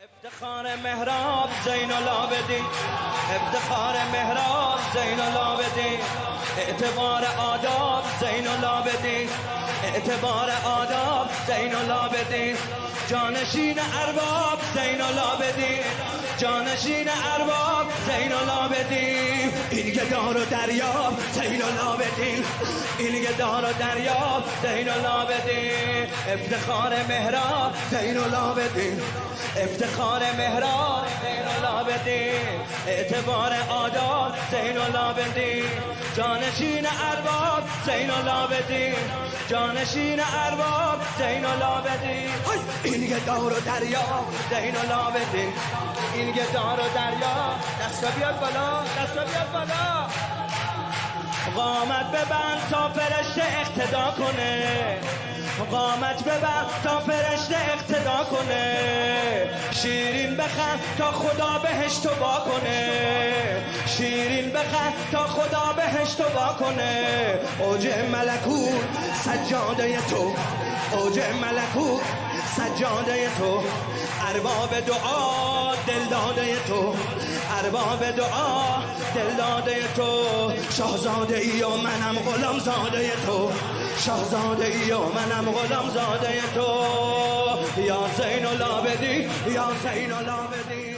افتخار مهراب زین العابدین، افتخار مهراب زین العابدین، اعتبار آداب زین العابدین، اعتبار آداب زین العابدین، جانشین ارباب زین العابدین، جانشین ارباب زین العابدین، این گدار و دریاب زین العابدین، این گدار و دریاب زین العابدین، افتخار مهراب زین العابدین، افتخار مهراب زین العابدین، اعتبار آداب زین العابدین، جانشین ارباب زین العابدین، جانشین ارباب زین العابدین، این گدار و دریا زین العابدین، این گدار و دریا. دستا بیاد بالا، دستا بیاد بالا، قامت ببند تا فرشته اقتدا کنه، قامت ببند تا فرشته اقتدا کنه، شیرین بخند تا خدا بهش توبا کنه، شیرین بخند تا خدا بهش توبا کنه، اوج ملکوت سجاده تو، اوج ملکوت سجاده تو، ارباب دعا دلداده تو، ارباب دعا دلداده تو، شاهزاده ای و منم غلام زاده تو، شاهزاده ای و منم غلام زاده تو، یا زین العابدین، یا زین العابدین.